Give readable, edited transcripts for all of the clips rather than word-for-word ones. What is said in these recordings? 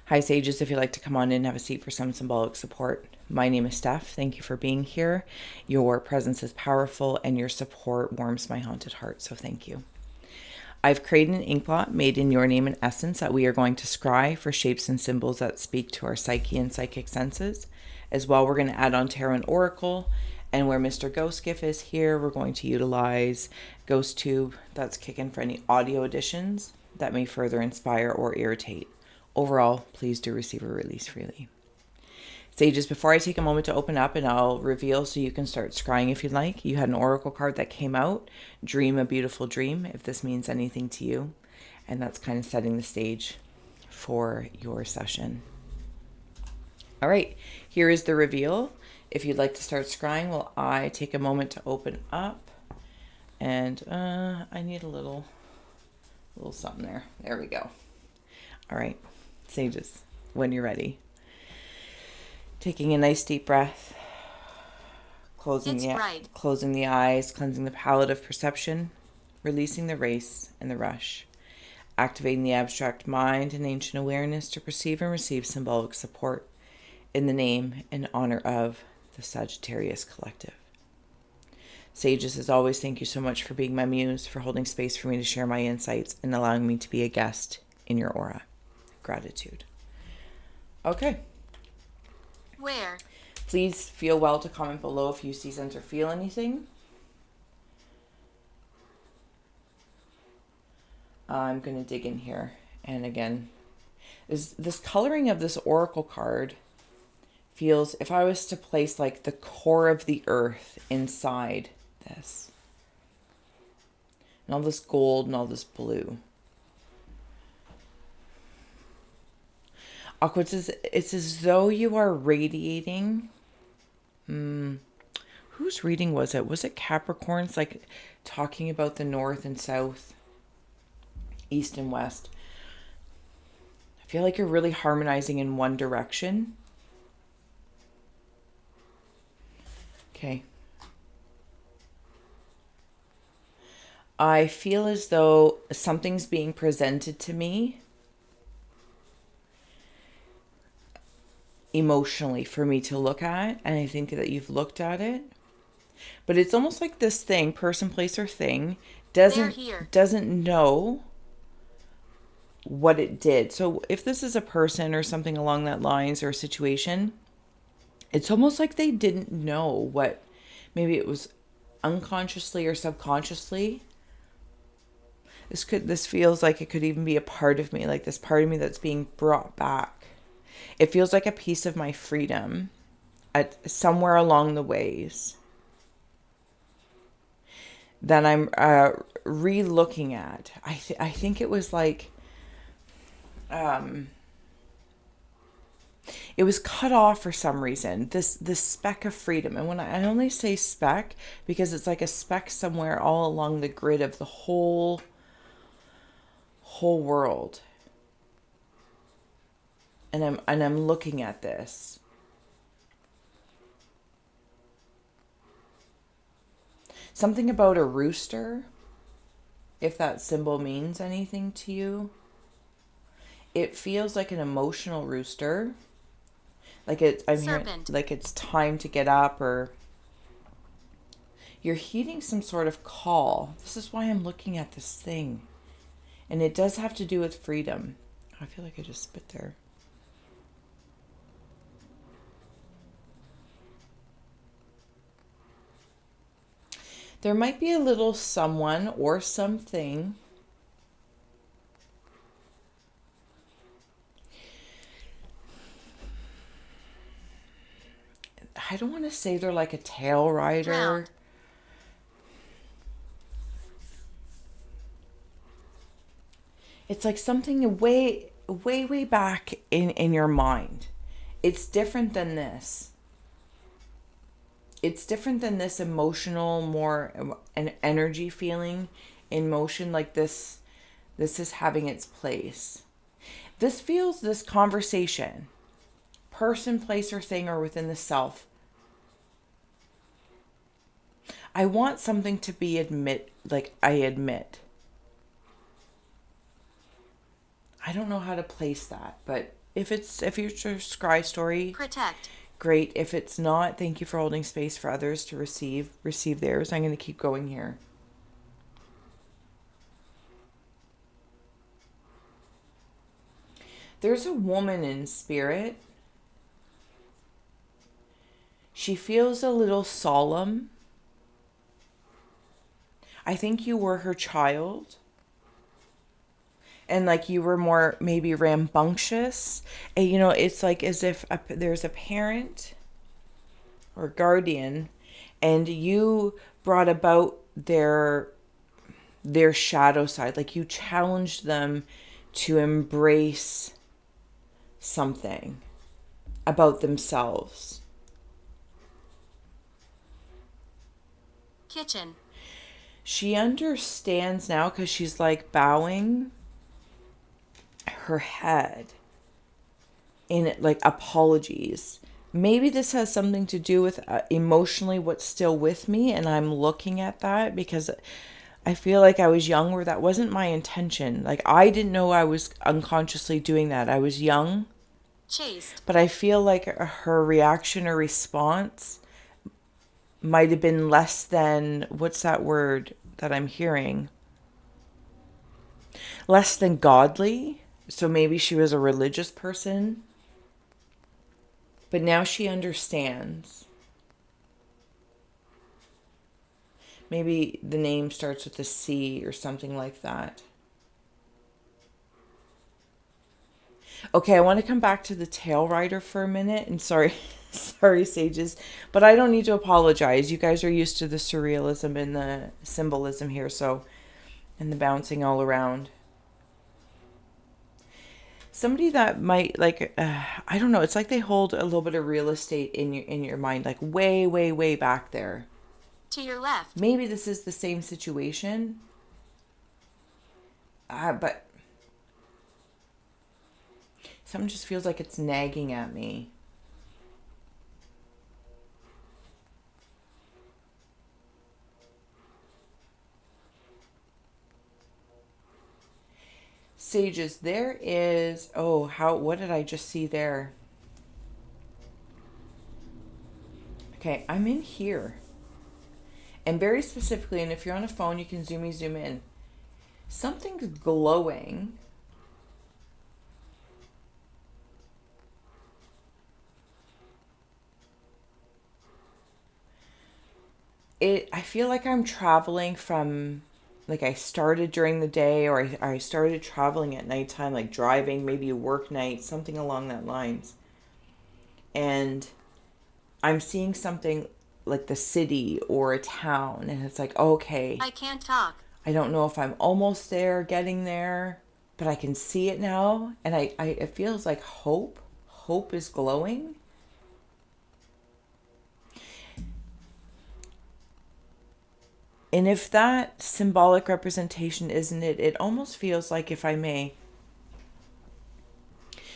Hi, Sages. If you'd like to come on in and have a seat for some symbolic support. My name is Steph. Thank you for being here. Your presence is powerful and your support warms my haunted heart, so thank you. I've created an ink blot made in your name and essence that we are going to scry for shapes and symbols that speak to our psyche and psychic senses. As well, we're going to add on tarot and oracle. And where Mr. Ghost Gift is here, we're going to utilize Ghost Tube. That's kicking for any audio additions that may further inspire or irritate. Overall, please do receive or release freely. Sages, before I take a moment to open up and I'll reveal so you can start scrying if you'd like. You had an oracle card that came out. Dream a beautiful dream, if this means anything to you. And that's kind of setting the stage for your session. All right, here is the reveal. If you'd like to start scrying, while I take a moment to open up. And I need a little something there. There we go. All right, Sages, when you're ready. Taking a nice deep breath, closing the eyes, cleansing the palette of perception, releasing the race and the rush, activating the abstract mind and ancient awareness to perceive and receive symbolic support in the name and honor of the Sagittarius Collective. Sages, as always, thank you so much for being my muse, for holding space for me to share my insights and allowing me to be a guest in your aura. Gratitude. Okay. Where? Please feel well to comment below if you see, sense, or feel anything. I'm going to dig in here. And again, this coloring of this oracle card feels, if I was to place like the core of the earth inside this. And all this gold and all this blue. Aqua, it's as though you are radiating. Whose reading was it? Was it Capricorn's? Like talking about the north and south, east and west. I feel like you're really harmonizing in one direction. Okay. I feel as though something's being presented to me emotionally for me to look at, and I think that you've looked at it, but it's almost like this thing, person, place, or thing doesn't know what it did. So if this is a person or something along that lines, or a situation, it's almost like they didn't know what, maybe it was unconsciously or subconsciously. This feels like it could even be a part of me, like this part of me that's being brought back. It feels like a piece of my freedom at somewhere along the ways that I'm re-looking at. I think it was like it was cut off for some reason. This speck of freedom, and when I only say speck because it's like a speck somewhere all along the grid of the whole world. And I'm looking at this. Something about a rooster, if that symbol means anything to you. It feels like an emotional rooster. Like I'm hearing, like it's time to get up, or you're heeding some sort of call. This is why I'm looking at this thing. And it does have to do with freedom. I feel like I just spit there. There might be a little someone or something I don't want to say they're like a tail rider. Round. It's like something way back in your mind. It's different than this. It's different than this emotional, more an energy feeling in motion. Like this is having its place. This feels, this conversation, person, place, or thing, or within the self. I want something to be I admit. I don't know how to place that, but If it's a future scry story, Protect. great. If it's not, thank you for holding space for others to receive theirs. I'm going to keep going here. There's a woman in spirit. She feels a little solemn. I think you were her child. And like you were more maybe rambunctious. And, you know, it's like as if there's a parent or guardian and you brought about their shadow side. Like you challenged them to embrace something about themselves. Kitchen. She understands now because she's like bowing her head in it, like apologies. Maybe this has something to do with emotionally what's still with me, and I'm looking at that because I feel like I was young where that wasn't my intention. Like I didn't know I was unconsciously doing that. I was young. Chased. But I feel like her reaction or response might have been less than, what's that word that I'm hearing? Less than godly. So maybe she was a religious person. But now she understands. Maybe the name starts with a C or something like that. Okay, I want to come back to the tail rider for a minute. And sorry, sorry, sages, but I don't need to apologize. You guys are used to the surrealism and the symbolism here, so, and the bouncing all around. Somebody that might like, I don't know. It's like they hold a little bit of real estate in your mind, like way, way, way back there. To your left. Maybe this is the same situation, but something just feels like it's nagging at me. Sages, there is, what did I just see there? Okay, I'm in here. And very specifically, and if you're on a phone, you can zoom in. Something's glowing. I feel like I'm traveling from, like I started during the day or I started traveling at nighttime, like driving, maybe a work night, something along that lines. And I'm seeing something like the city or a town and it's like, okay, I can't talk. I don't know if I'm almost there, getting there, but I can see it now. And it feels like hope is glowing. And if that symbolic representation isn't it, it almost feels like, if I may,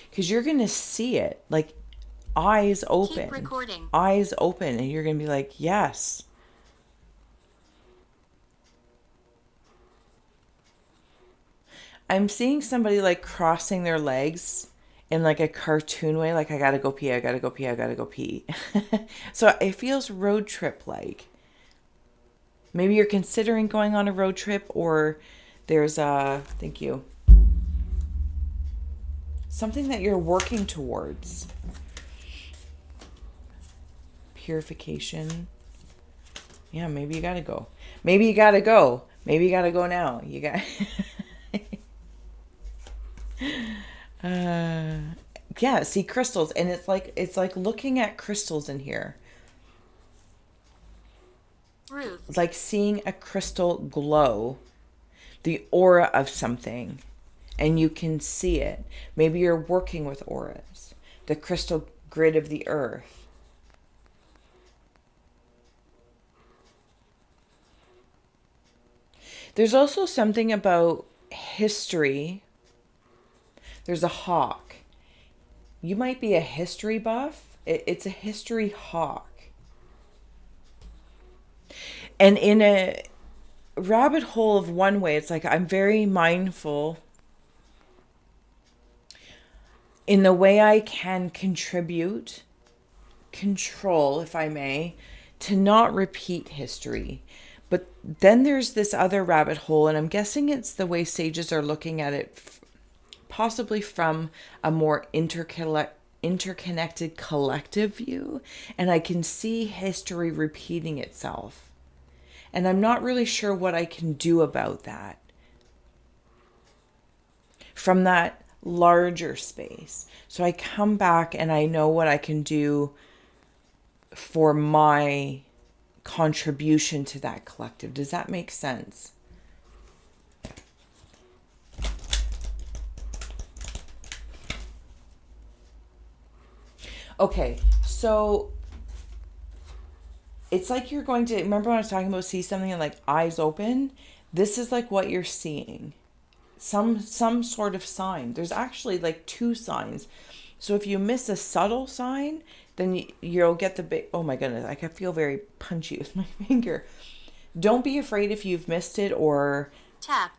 because you're going to see it, like eyes open. Keep recording. Eyes open, and you're going to be like, yes. I'm seeing somebody like crossing their legs in like a cartoon way, like I gotta go pee, I gotta go pee, I gotta go pee. So it feels road trip like. Maybe you're considering going on a road trip, or there's thank you, something that you're working towards. Purification. Yeah, maybe you gotta go. Maybe you gotta go. Maybe you gotta go now. You got. Yeah, see crystals, and it's like looking at crystals in here. Ruth. Like seeing a crystal glow, the aura of something, and you can see it. Maybe you're working with auras, the crystal grid of the earth. There's also something about history. There's a hawk. You might be a history buff. It's a history hawk. And in a rabbit hole of one way, it's like I'm very mindful in the way I can contribute, control, if I may, to not repeat history. But then there's this other rabbit hole, and I'm guessing it's the way sages are looking at it, possibly from a more interconnected collective view. And I can see history repeating itself. And I'm not really sure what I can do about that from that larger space. So I come back and I know what I can do for my contribution to that collective. Does that make sense? Okay, so it's like you're going to, remember when I was talking about see something and like eyes open? This is like what you're seeing. Some sort of sign. There's actually like two signs. So if you miss a subtle sign, then you'll get the big, oh my goodness, I can feel very punchy with my finger. Don't be afraid if you've missed it or Tap.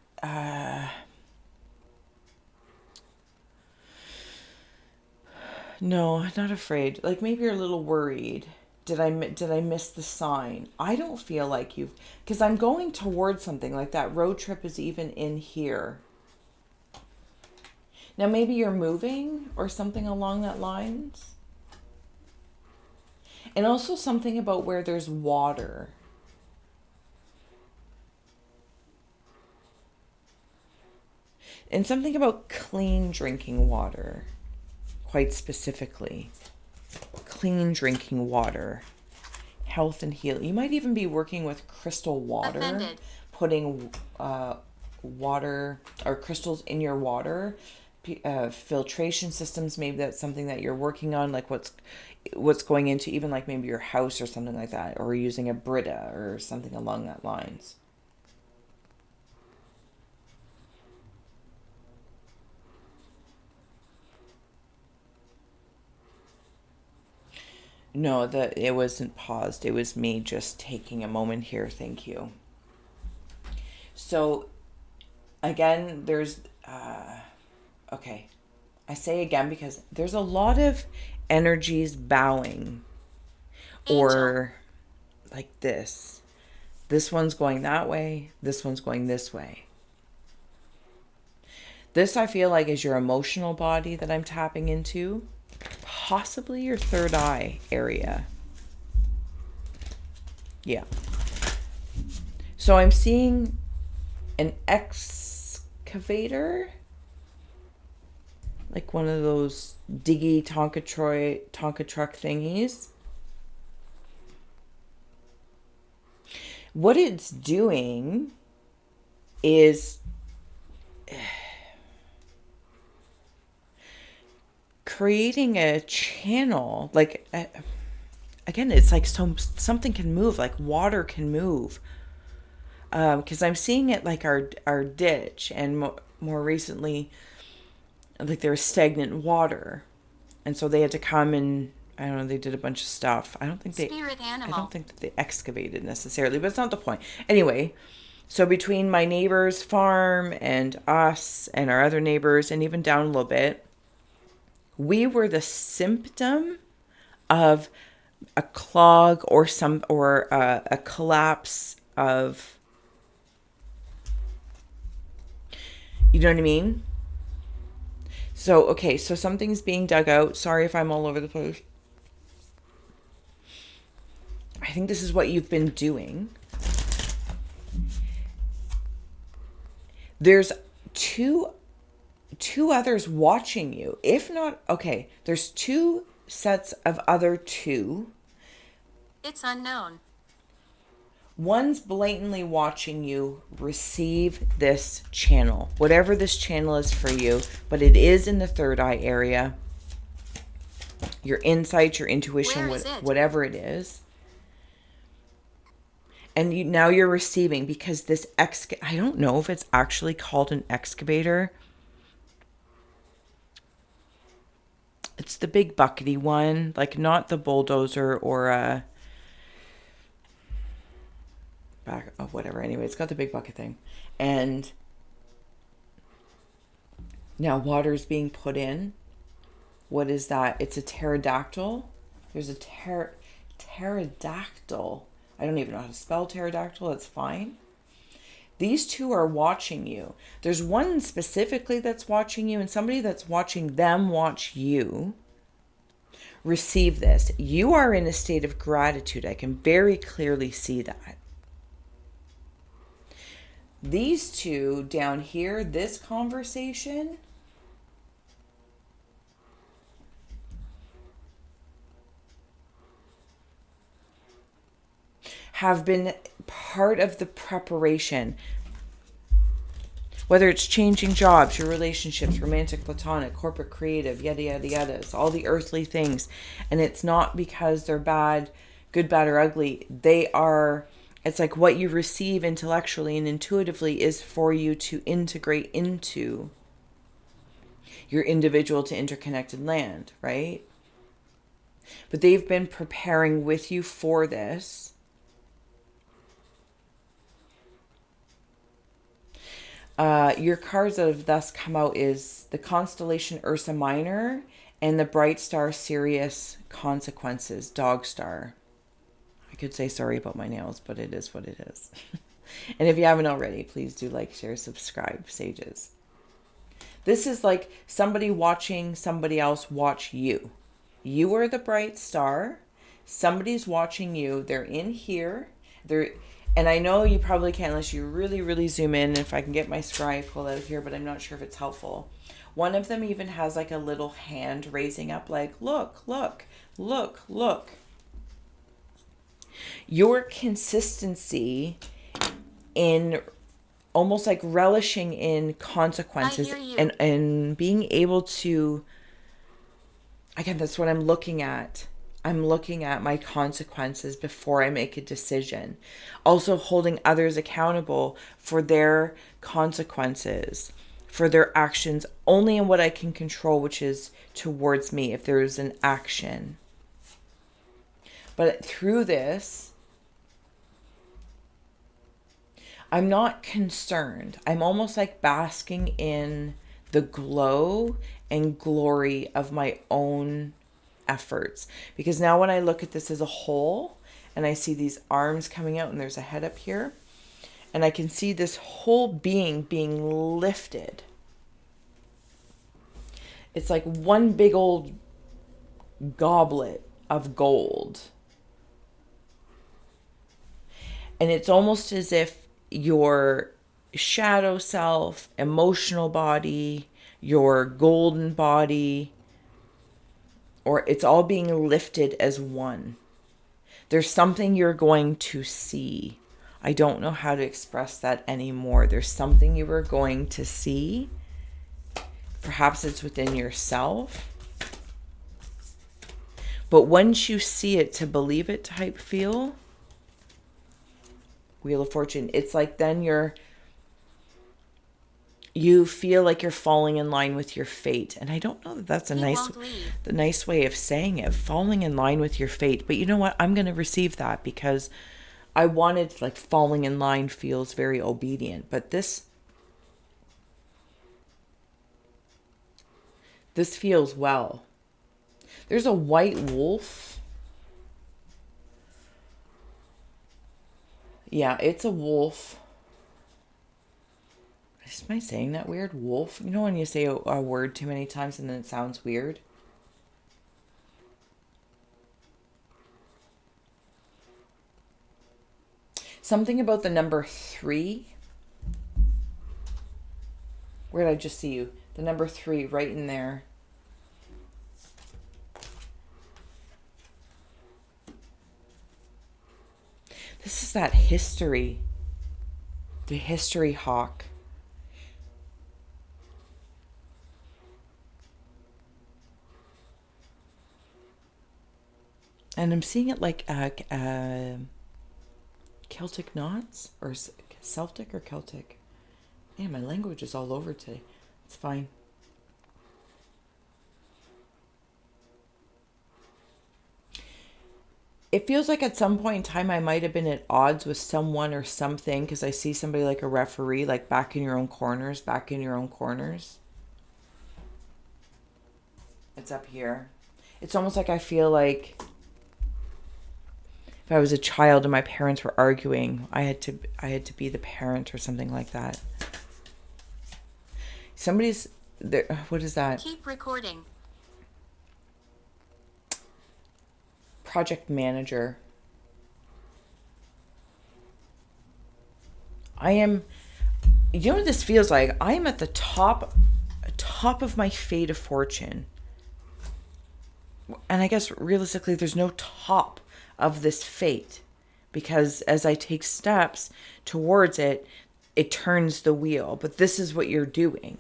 No, I'm not afraid. Like maybe you're a little worried. Did I miss the sign? I don't feel like you've, because I'm going towards something like that road trip is even in here. Now maybe you're moving or something along that lines. And also something about where there's water. And something about clean drinking water, quite specifically. Clean drinking water. Health and healing. You might even be working with crystal water. Offended. Putting water or crystals in your water. Filtration systems, maybe that's something that you're working on, like what's going into even like maybe your house or something like that, or using a Brita or something along that lines. No, it wasn't paused. It was me just taking a moment here. Thank you. So again, there's okay. I say again because there's a lot of energies bowing. Angel. Or like this. This one's going that way. This one's going this way. This I feel like is your emotional body that I'm tapping into. Possibly your third eye area. Yeah. So I'm seeing an excavator. Like one of those diggy Tonka truck thingies. What it's doing is creating a channel. Like, again, it's like something can move, like water can move. Because I'm seeing it like our ditch, and more recently, like there was stagnant water, and so they had to come and I don't know, they did a bunch of stuff. I don't think Spirit animal. I don't think that they excavated necessarily, but it's not the point. Anyway, so between my neighbor's farm and us and our other neighbors, and even down a little bit, we were the symptom of a clog or a collapse of, you know what I mean? So, okay, so something's being dug out. Sorry if I'm all over the place. I think this is what you've been doing. There's two others watching you. If not, okay, there's two sets of other two. It's unknown. One's blatantly watching you receive this channel, whatever this channel is for you, but it is in the third eye area. Your insight, your intuition, whatever it is. And now you're receiving, because this I don't know if it's actually called an excavator. It's the big buckety one, like not the bulldozer or a whatever. Anyway, it's got the big bucket thing. And now water's being put in. What is that? It's a pterodactyl. There's a pterodactyl. I don't even know how to spell pterodactyl. That's fine. These two are watching you. There's one specifically that's watching you and somebody that's watching them watch you. Receive this. You are in a state of gratitude. I can very clearly see that. These two down here, this conversation, have been part of the preparation. Whether it's changing jobs, your relationships, romantic, platonic, corporate, creative, yada, yada, yada. It's all the earthly things. And it's not because they're bad, good, bad, or ugly. They are, it's like what you receive intellectually and intuitively is for you to integrate into your individual to interconnected land, right? But they've been preparing with you for this. Your cards that have thus come out is the constellation Ursa Minor and the bright star Sirius Consequences, Dog Star. I could say sorry about my nails, but it is what it is. And if you haven't already, please do like, share, subscribe, sages. This is like somebody watching somebody else watch you. You are the bright star. Somebody's watching you. They're in here. And I know you probably can't unless you really, really zoom in. If I can get my scry pulled out here, but I'm not sure if it's helpful. One of them even has like a little hand raising up like, look, look, look, look. Your consistency in almost like relishing in consequences and being able to, again, that's what I'm looking at. I'm looking at my consequences before I make a decision. Also holding others accountable for their consequences, for their actions, only in what I can control, which is towards me, if there is an action. But through this, I'm not concerned. I'm almost like basking in the glow and glory of my own efforts. Because now when I look at this as a whole and I see these arms coming out and there's a head up here and I can see this whole being lifted. It's like one big old goblet of gold. And it's almost as if your shadow self, emotional body, your golden body, or it's all being lifted as one. There's something you're going to see. I don't know how to express that anymore. There's something you are going to see. Perhaps it's within yourself. But once you see it, to believe it type feel, Wheel of Fortune, it's like then you feel like you're falling in line with your fate. And I don't know that that's the nice way of saying it, falling in line with your fate. But you know what? I'm going to receive that because I wanted, like, falling in line feels very obedient. But this feels well. There's a white wolf. Yeah, it's a wolf. Am I saying that weird? Wolf? You know when you say a word too many times and then it sounds weird? Something about the number 3. Where did I just see you? The number 3 right in there. This is that history. The history hawk. And I'm seeing it like Celtic knots, or Celtic or Celtic. Yeah, my language is all over today. It's fine. It feels like at some point in time I might have been at odds with someone or something, because I see somebody like a referee, like back in your own corners. It's up here. It's almost like I feel like if I was a child and my parents were arguing, I had to be the parent or something like that. Somebody's there. What is that? Keep recording. Project manager. You know what this feels like? I am at the top of my fate of fortune. And I guess realistically there's no top of this fate, because as I take steps towards it, it turns the wheel. But this is what you're doing.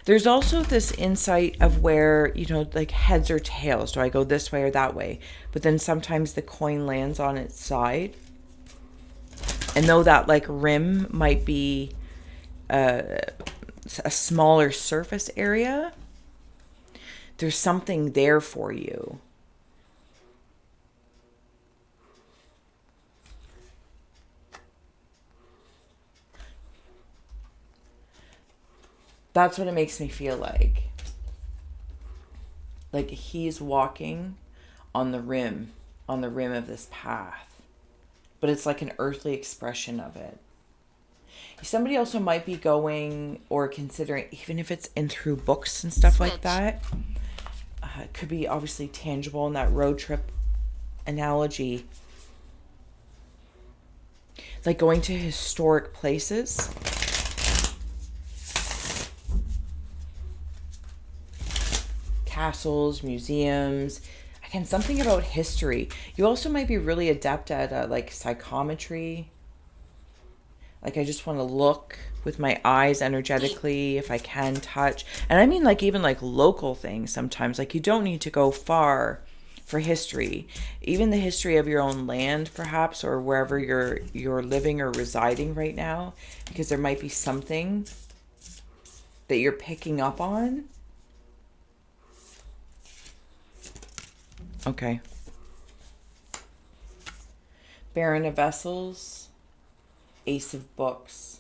There's also this insight of where, like heads or tails. Do I go this way or that way? But then sometimes the coin lands on its side. And though that like rim might be a smaller surface area, there's something there for you. That's what it makes me feel like. Like he's walking on the rim of this path. But it's like an earthly expression of it. Somebody also might be going or considering, even if it's in through books and stuff like that. It could be obviously tangible in that road trip analogy. Like going to historic places. Castles, museums. Again, something about history. You also might be really adept at like psychometry. Like I just want to look with my eyes energetically if I can touch. And I mean like even like local things sometimes. Like you don't need to go far for history. Even the history of your own land perhaps, or wherever you're living or residing right now, because there might be something that you're picking up on. Okay. Baron of Vessels. Ace of Books.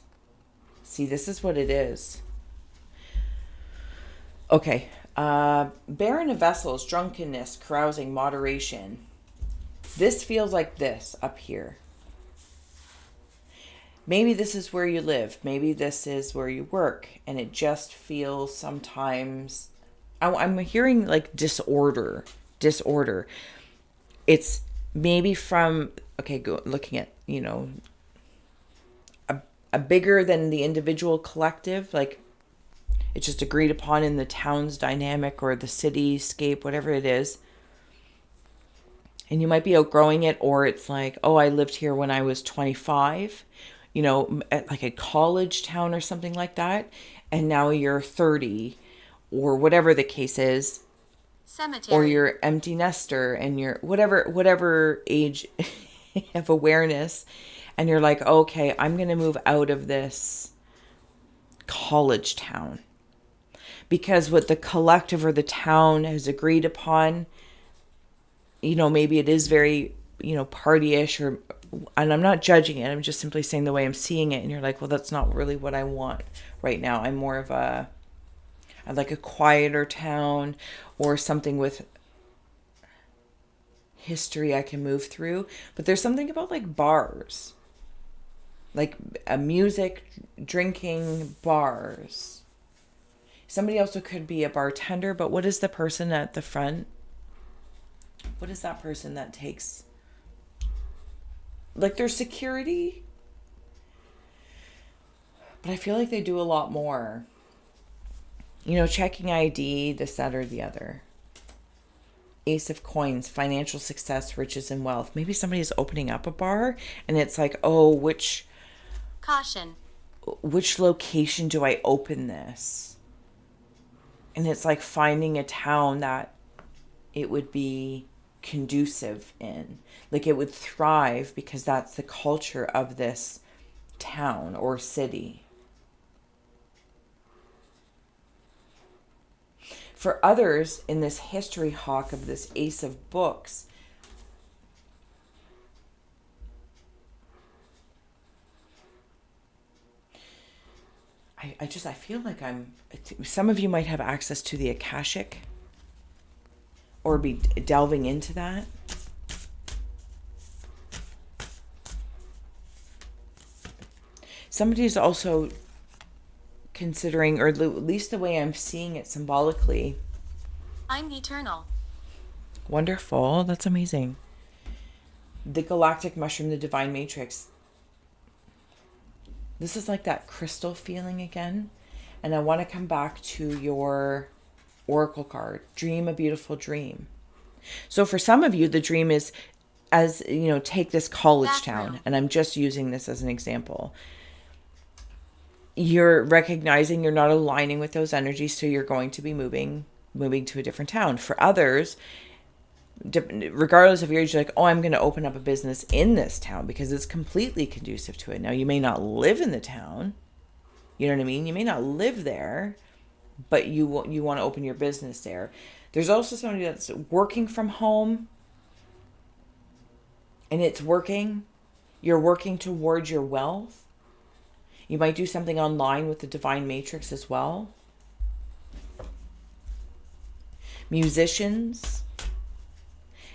See, this is what it is. Okay. Baron of Vessels, drunkenness, carousing, moderation. This feels like this up here. Maybe this is where you live. Maybe this is where you work. And it just feels sometimes... I'm hearing like disorder. It's maybe from... Okay, looking at, a bigger than the individual collective, like it's just agreed upon in the town's dynamic or the cityscape, whatever it is. And you might be outgrowing it, or it's like, oh, I lived here when I was 25, at like a college town or something like that. And now you're 30 or whatever the case is. Cemetery. Or you're empty nester and you're whatever age of awareness. And you're like, okay, I'm going to move out of this college town. Because what the collective or the town has agreed upon, maybe it is very, partyish, and I'm not judging it. I'm just simply saying the way I'm seeing it. And you're like, well, that's not really what I want right now. I'm more of I like a quieter town or something with history I can move through. But there's something about like bars. Like a music, drinking, bars. Somebody also could be a bartender, but what is the person at the front? What is that person that takes... Like their security? But I feel like they do a lot more. Checking ID, this, that, or the other. Ace of Coins, financial success, riches, and wealth. Maybe somebody is opening up a bar and it's like, oh, which location do I open this? And it's like finding a town that it would be conducive in. Like it would thrive because that's the culture of this town or city. For others, in this history hawk of this Ace of Books, I feel like some of you might have access to the Akashic or be delving into that. Somebody's also considering, or at least the way I'm seeing it symbolically. I'm eternal. Wonderful. That's amazing. The galactic mushroom, the divine matrix. This is like that crystal feeling again. And I want to come back to your oracle card. Dream a beautiful dream. So for some of you, the dream is, as you know, take this college town, and I'm just using this as an example. You're recognizing you're not aligning with those energies, so you're going to be moving to a different town. For others, regardless of your age, you're like, oh, I'm going to open up a business in this town because it's completely conducive to it. Now, you may not live in the town. You know what I mean? You may not live there, but you want to open your business there. There's also somebody that's working from home, and it's working. You're working towards your wealth. You might do something online with the divine matrix as well. Musicians.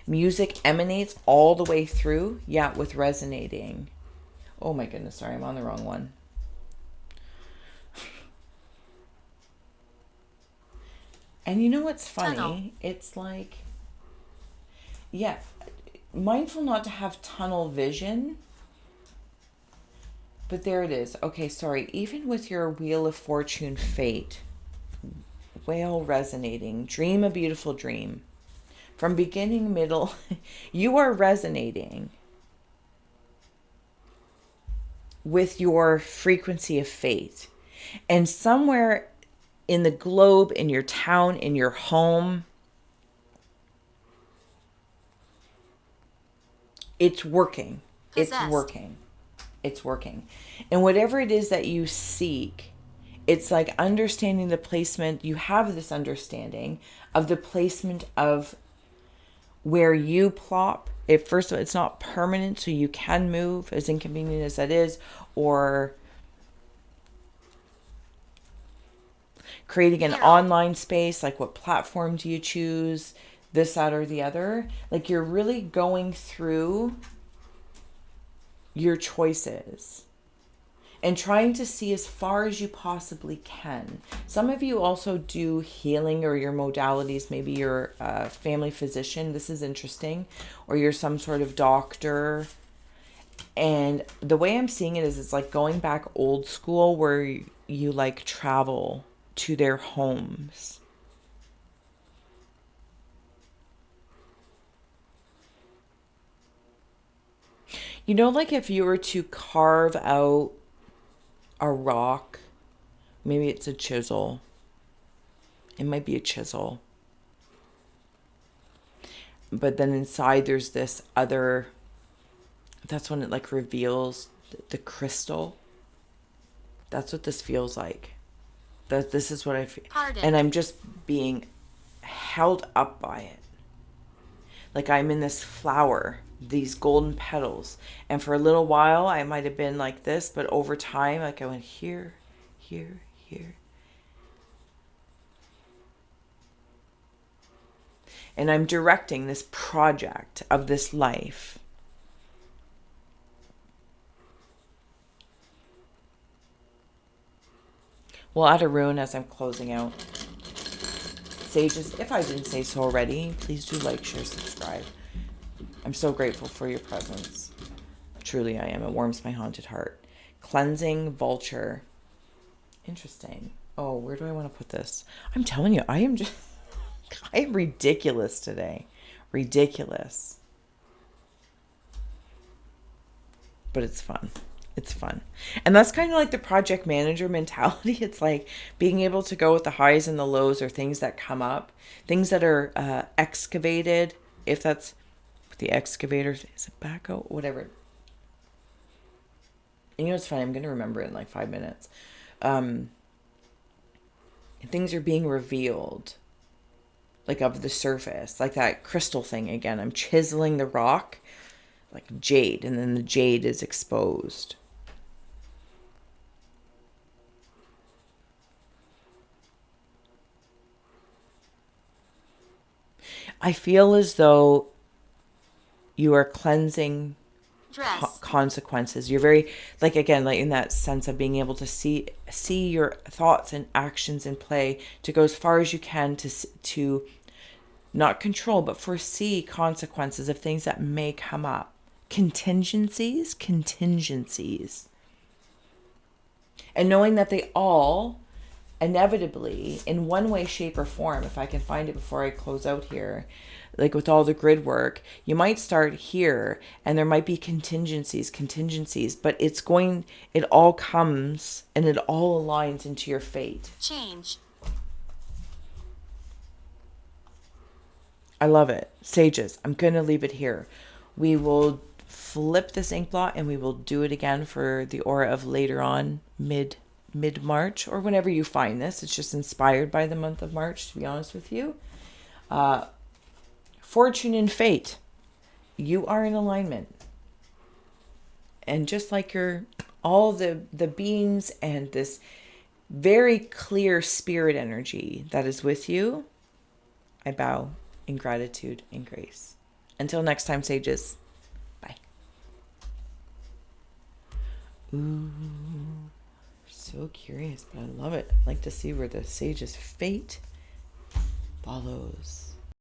Music emanates all the way through. Yeah, with resonating. Oh my goodness, sorry, I'm on the wrong one. And you know what's funny? Tunnel. It's like, yeah, mindful not to have tunnel vision. But there it is. Okay, sorry. Even with your Wheel of Fortune fate, whale resonating, dream a beautiful dream. From beginning, middle, you are resonating with your frequency of fate. And somewhere in the globe, in your town, in your home, it's working. Possessed. It's working. It's working. And whatever it is that you seek, it's like understanding the placement. You have this understanding of the placement of where you plop. First of all, it's not permanent, so you can move, as inconvenient as that is, or creating an online space, like what platform do you choose, this, that, or the other. Like you're really going through your choices and trying to see as far as you possibly can. Some of you also do healing, or your modalities, maybe you're a family physician. This is interesting. Or you're some sort of doctor. And the way I'm seeing it is it's like going back old school where you like travel to their homes. You know, like if you were to carve out a rock, maybe it's a chisel. It might be a chisel. But then inside there's this other, that's when it like reveals the crystal. That's what this feels like. This is what I feel. Pardon. And I'm just being held up by it. Like I'm in this flower, these golden petals. And for a little while, I might have been like this, but over time, like I went here, here, here. And I'm directing this project of this life. We'll add a rune as I'm closing out. Sages, if I didn't say so already, please do like, share, subscribe. I'm so grateful for your presence. Truly I am. It warms my haunted heart. Cleansing vulture. Interesting. Oh, where do I want to put this? I'm telling you, I am ridiculous today. Ridiculous. But it's fun. It's fun. And that's kind of like the project manager mentality. It's like being able to go with the highs and the lows, or things that come up, things that are excavated. If that's with the excavator, is it backhoe? Whatever. And you know what's funny? I'm going to remember it in like 5 minutes. Things are being revealed, like of the surface, like that crystal thing again. I'm chiseling the rock like jade, and then the jade is exposed. I feel as though you are cleansing Dress. consequences. You're very, like, again, like in that sense of being able to see your thoughts and actions in play, to go as far as you can to not control but foresee consequences of things that may come up. Contingencies. And knowing that they all inevitably, in one way, shape, or form, if I can find it before I close out here, like with all the grid work, you might start here and there might be contingencies, but it all comes and it all aligns into your fate. Change. I love it. Sages, I'm going to leave it here. We will flip this ink blot and we will do it again for the aura of later on, mid-March, or whenever you find this. It's just inspired by the month of March, to be honest with you. Fortune and fate. You are in alignment. And just like all the beings and this very clear spirit energy that is with you, I bow in gratitude and grace. Until next time, sages. Bye. Ooh, so curious, but I love it. I like to see where the sage's fate follows.